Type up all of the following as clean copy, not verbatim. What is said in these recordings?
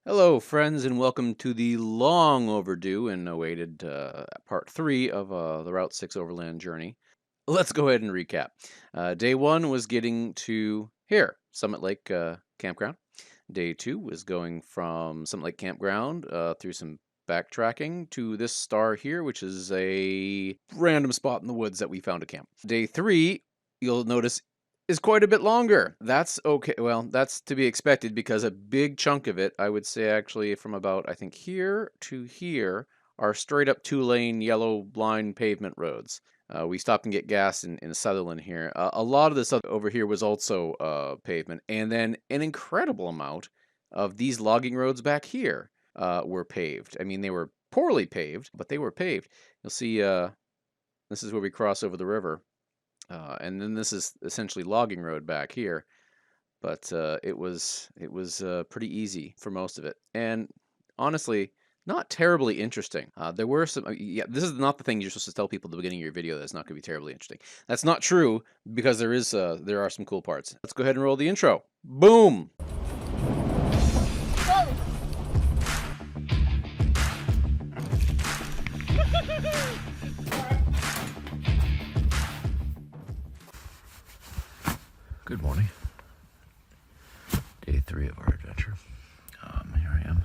Hello, friends, and welcome to the long overdue and awaited part three of the Route 6 Overland journey. Let's go ahead and recap. Day one was getting to here, Summit Lake Campground. Day two was going from Summit Lake Campground through some backtracking to this star here, which is a random spot in the woods that we found a camp. Day three, you'll notice, is quite a bit longer. That's okay. Well, that's to be expected because a big chunk of it, I would say actually from about, I think, here to here, are straight up two-lane yellow line pavement roads. We stopped and get gas in Sutherland here. A lot of this over here was also pavement, and then an incredible amount of these logging roads back here were paved. I mean, they were poorly paved, but they were paved. You'll see this is where we cross over the river. And then this is essentially logging road back here, but it was pretty easy for most of it, and honestly, not terribly interesting. There were some. Yeah, this is not the thing you're supposed to tell people at the beginning of your video. That's not going to be terribly interesting. That's not true because there are some cool parts. Let's go ahead and roll the intro. Boom. Good morning. Day 3 of our adventure. Here I am,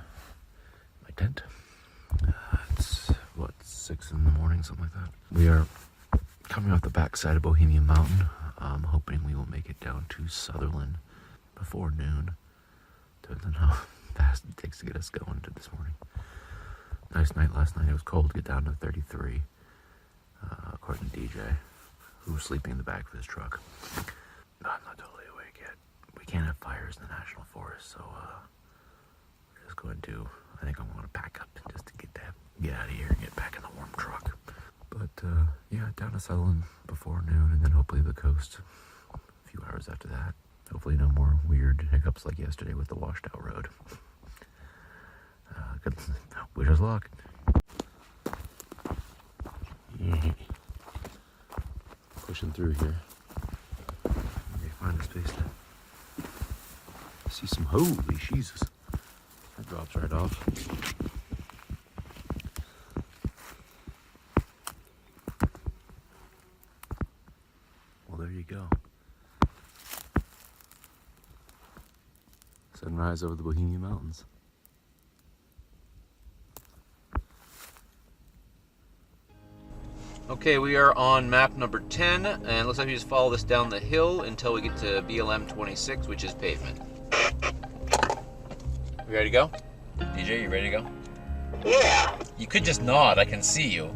my tent. It's what, 6 in the morning, something like that. We are coming off the backside of Bohemian Mountain. I'm hoping we will make it down to Sutherland before noon. Depends on how fast it takes to get us going to this morning. Nice night last night. It was cold to get down to 33, according to DJ, who was sleeping in the back of his truck. I'm not totally awake yet. We can't have fires in the national forest, so we're just going to, I think I'm going to pack up just to get out of here and get back in the warm truck. But yeah, down to Sutherland before noon, and then hopefully the coast a few hours after that. Hopefully no more weird hiccups like yesterday with the washed out road. Good. Wish us luck. Pushing through here. Find a space to see some. Holy Jesus, that drops right off. Well, there you go. Sunrise over the Bohemian Mountains. Okay, we are on map number 10, and it looks like we just follow this down the hill until we get to BLM 26, which is pavement. We ready to go? DJ, you ready to go? Yeah. You could just nod, I can see you.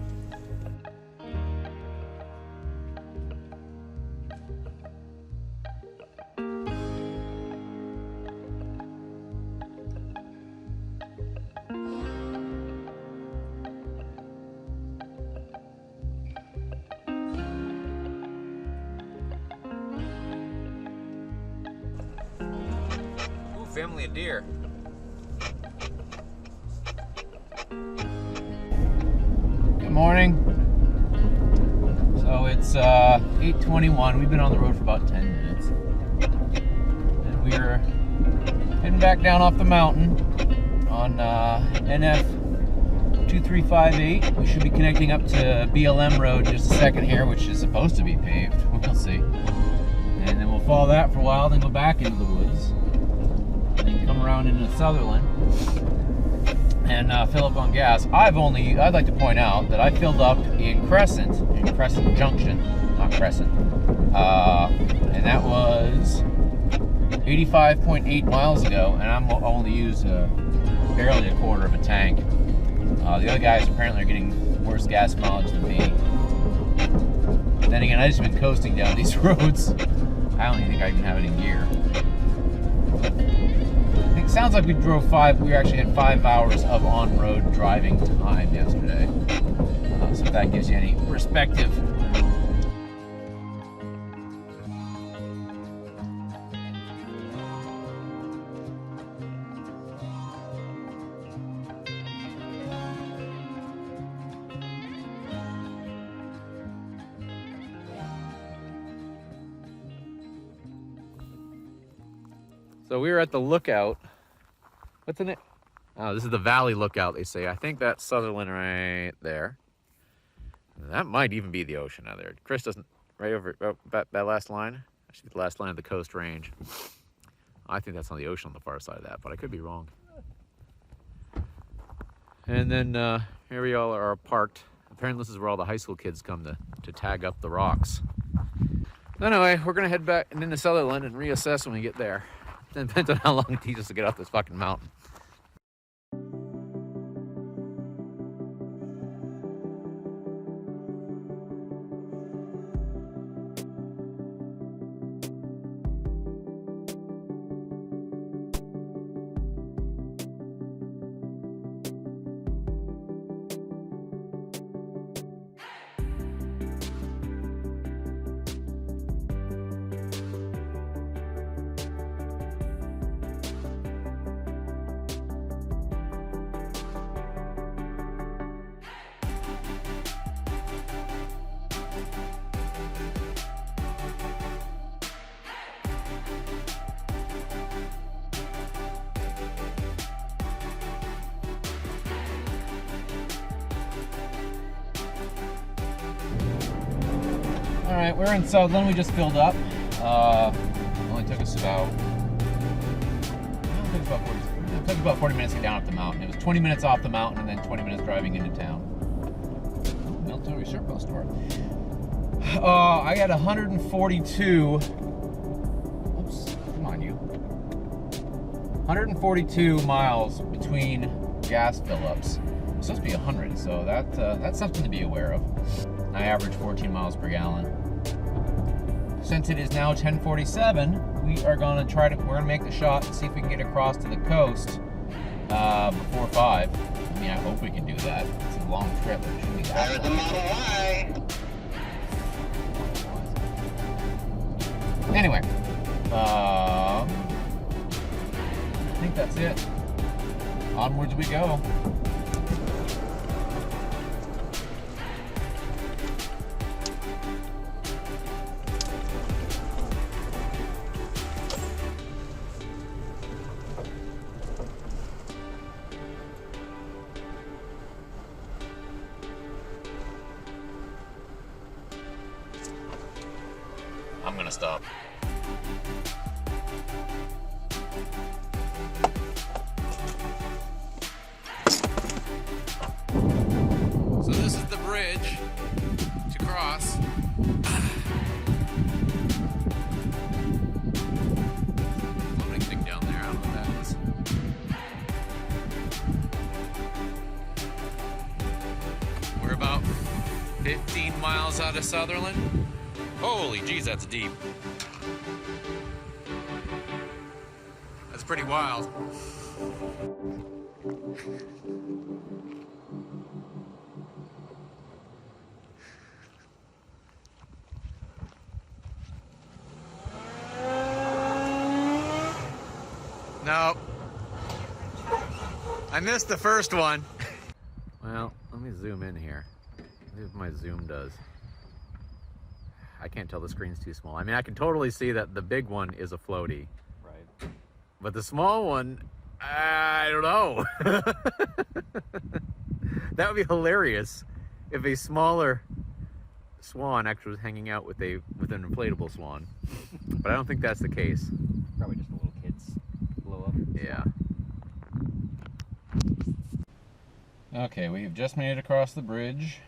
Family of deer. Good morning. So it's 8:21. We've been on the road for about 10 minutes. And we're heading back down off the mountain on NF 2358. We should be connecting up to BLM Road in just a second here, which is supposed to be paved. We'll see. And then we'll follow that for a while, then go back into the woods. Come around into Sutherland and fill up on gas. I'd like to point out that I filled up in Crescent Junction, not Crescent, and that was 85.8 miles ago, and I'm only used barely a quarter of a tank. The other guys apparently are getting worse gas mileage than me. Then again, I just been coasting down these roads. I don't even think I even have it in gear. It sounds like we drove 5. We actually had 5 hours of on-road driving time yesterday. So if that gives you any perspective. So we were at the lookout. What's in it? Oh, this is the valley lookout, they say. I think that's Sutherland right there. That might even be the ocean out there. Chris doesn't, right over, oh, that last line? That should be the last line of the coast range. I think that's on the ocean on the far side of that, but I could be wrong. And then here we all are parked. Apparently this is where all the high school kids come to tag up the rocks. Anyway, we're gonna head back and into Sutherland and reassess when we get there. It depends on how long it takes us to get off this fucking mountain. All right, we're in Sutherland. We just filled up. Only took us about, it took about 40 minutes to get down up the mountain. It was 20 minutes off the mountain and then 20 minutes driving into town. Oh, military surplus store. I had 142. Oops, come on, you. 142 miles between gas fill-ups. It's supposed to be 100, so that's something to be aware of. I average 14 miles per gallon. Since it is now 10:47, we are gonna we're gonna make the shot and see if we can get across to the coast before 5. I mean, I hope we can do that. It's a long trip, but it shouldn't be that long. Anyway, I think that's it. Onwards we go. I'm gonna stop. So this is the bridge to cross. Floating thing down there, I don't know what that is. We're about 15 miles out of Sutherland. Holy jeez, that's deep. That's pretty wild. No. I missed the first one. Well, let me zoom in here. See if my zoom does. I can't tell, the screen's too small. I mean, I can totally see that the big one is a floaty. Right. But the small one, I don't know. That would be hilarious if a smaller swan actually was hanging out with an inflatable swan. But I don't think that's the case. Probably just a little kid's blow up. Yeah. Okay, we've just made it across the bridge.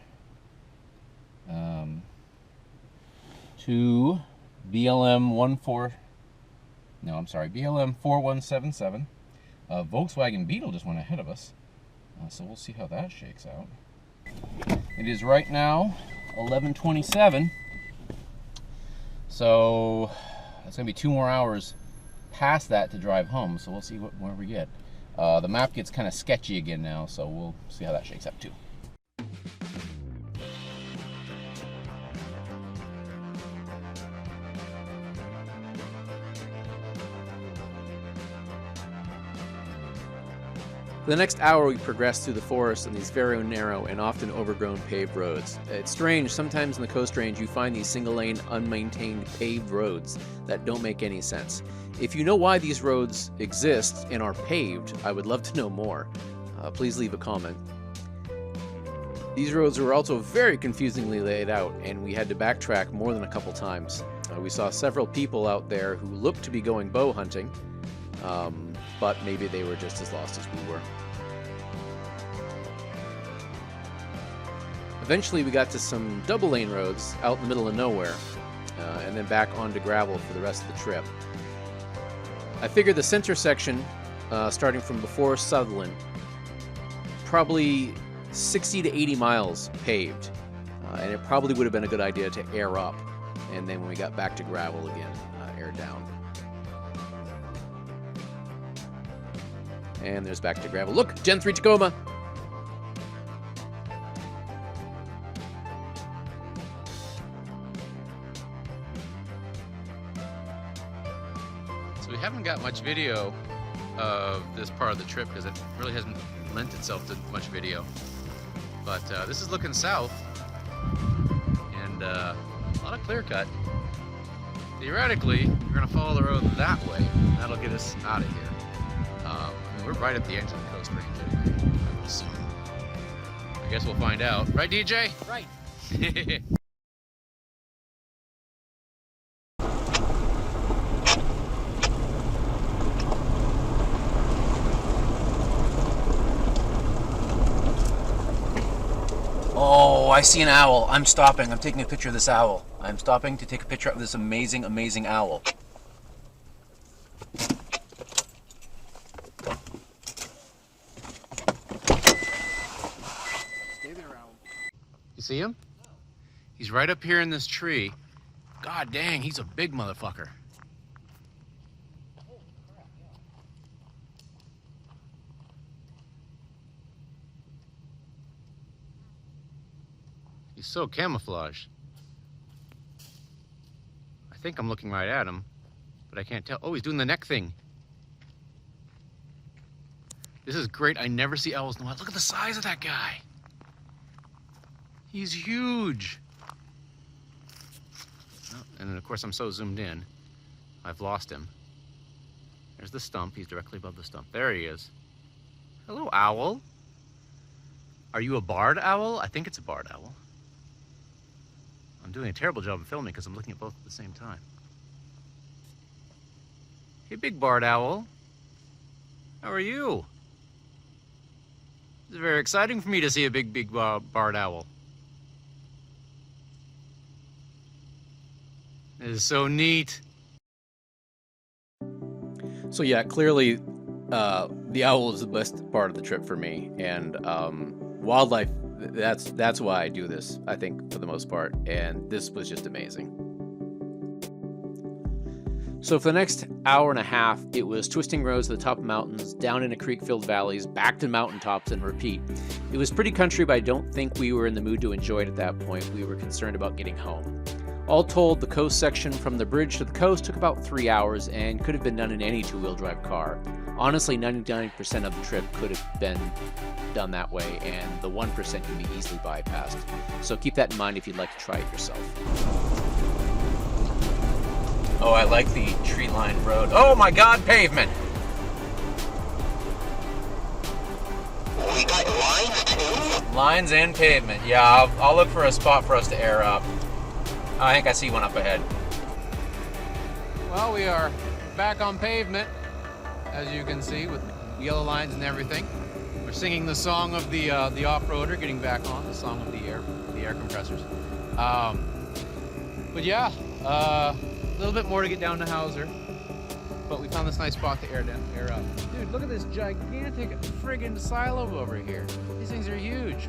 To BLM 4177. Volkswagen Beetle just went ahead of us, so we'll see how that shakes out. It is right now 11:27, so it's gonna be 2 more hours past that to drive home, so we'll see where we get. The map gets kind of sketchy again now, so we'll see how that shakes out too. For the next hour, we progressed through the forest on these very narrow and often overgrown paved roads. It's strange, sometimes in the Coast Range you find these single-lane, unmaintained paved roads that don't make any sense. If you know why these roads exist and are paved, I would love to know more. Please leave a comment. These roads were also very confusingly laid out, and we had to backtrack more than a couple times. We saw several people out there who looked to be going bow hunting, but maybe they were just as lost as we were. Eventually we got to some double lane roads out in the middle of nowhere, and then back onto gravel for the rest of the trip. I figured the center section, starting from before Sutherland, probably 60 to 80 miles paved, and it probably would have been a good idea to air up, and then when we got back to gravel again, air down. And there's back to gravel. Look, Gen 3 Tacoma! So we haven't got much video of this part of the trip because it really hasn't lent itself to much video. But this is looking south, and a lot of clear cut. Theoretically, we're going to follow the road that way. That'll get us out of here. I mean, we're right at the edge of the Coast Range anyway, I would assume. I guess we'll find out. Right, DJ? Right. Oh, I see an owl. I'm stopping. I'm taking a picture of this owl. I'm stopping to take a picture of this amazing, amazing owl. Stay there, owl. You see him? He's right up here in this tree. God dang, he's a big motherfucker. He's so camouflaged. I think I'm looking right at him, but I can't tell. Oh, he's doing the neck thing. This is great. I never see owls in the wild. Look at the size of that guy. He's huge. Oh, and then, of course, I'm so zoomed in, I've lost him. There's the stump. He's directly above the stump. There he is. Hello, owl. Are you a barred owl? I think it's a barred owl. I'm doing a terrible job of filming because I'm looking at both at the same time. Hey, big barred owl. How are you? It's very exciting for me to see a big barred owl. It is so neat. So yeah, clearly the owl is the best part of the trip for me, and wildlife, that's why I do this, I think, for the most part, and this was just amazing. So for the next hour and a half, it was twisting roads to the top of mountains, down into creek-filled valleys, back to mountaintops, and repeat. It was pretty country, but I don't think we were in the mood to enjoy it at that point. We were concerned about getting home. All told, the coast section from the bridge to the coast took about 3 hours and could have been done in any two-wheel drive car. Honestly, 99% of the trip could have been done that way, and the 1% can be easily bypassed. So keep that in mind if you'd like to try it yourself. Oh, I like the tree-lined road. Oh my God, pavement! We got lines too? Lines and pavement. Yeah, I'll look for a spot for us to air up. I think I see one up ahead. Well, we are back on pavement, as you can see, with yellow lines and everything. We're singing the song of the off-roader, getting back on the song of the air compressors. But yeah, a little bit more to get down to Hauser, but we found this nice spot to air up. Dude, look at this gigantic friggin' silo over here. These things are huge.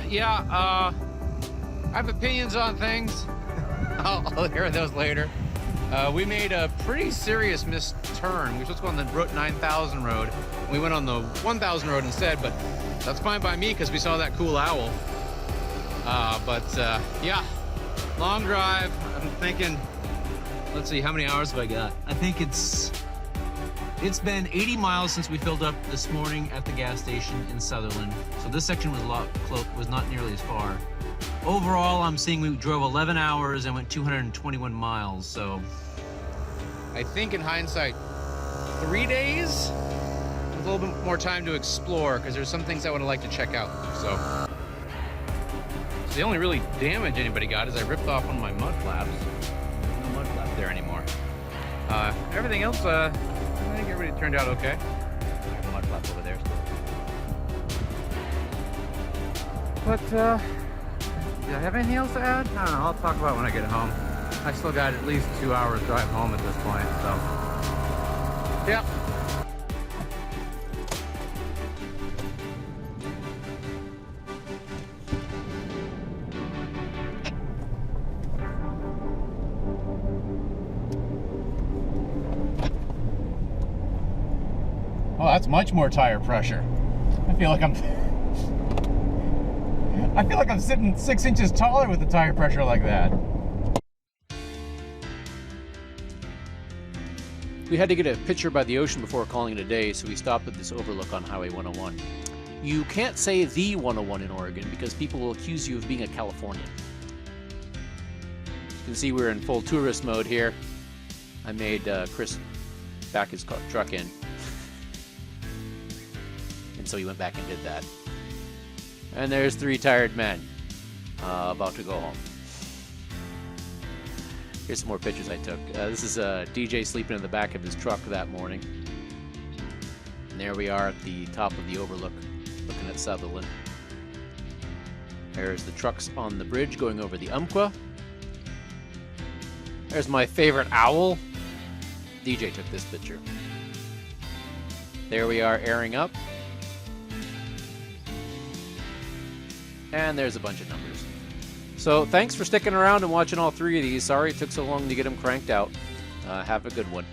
Yeah, I have opinions on things. I'll hear those later. We made a pretty serious missed turn. We were supposed to go on the Route 9000 road. We went on the 1000 road instead, but that's fine by me because we saw that cool owl. Yeah, long drive. I'm thinking, let's see, how many hours have I got? I think it's It's been 80 miles since we filled up this morning at the gas station in Sutherland, so this section was not nearly as far. Overall, I'm seeing we drove 11 hours and went 221 miles, so I think in hindsight, 3 days with a little bit more time to explore, because there's some things I would have liked to check out. So the only really damage anybody got is I ripped off one of my mud flaps. No mud flap there anymore. Everything else, I think everybody turned out okay. There's a mud flap over there still. But, do I have anything else to add? I don't know, I'll talk about it when I get home. I still got at least 2 hours drive home at this point, so. Yeah. Oh, that's much more tire pressure. I feel like I'm sitting 6 inches taller with the tire pressure like that. We had to get a picture by the ocean before calling it a day, so we stopped at this overlook on Highway 101. You can't say the 101 in Oregon because people will accuse you of being a Californian. You can see we're in full tourist mode here. I made Chris back his truck in. And so he went back and did that. And there's 3 tired men about to go home. Here's some more pictures I took. This is DJ sleeping in the back of his truck that morning. And there we are at the top of the overlook, looking at Sutherland. There's the trucks on the bridge going over the Umpqua. There's my favorite owl. DJ took this picture. There we are airing up. And there's a bunch of numbers. So thanks for sticking around and watching all 3 of these. Sorry it took so long to get them cranked out. Have a good one.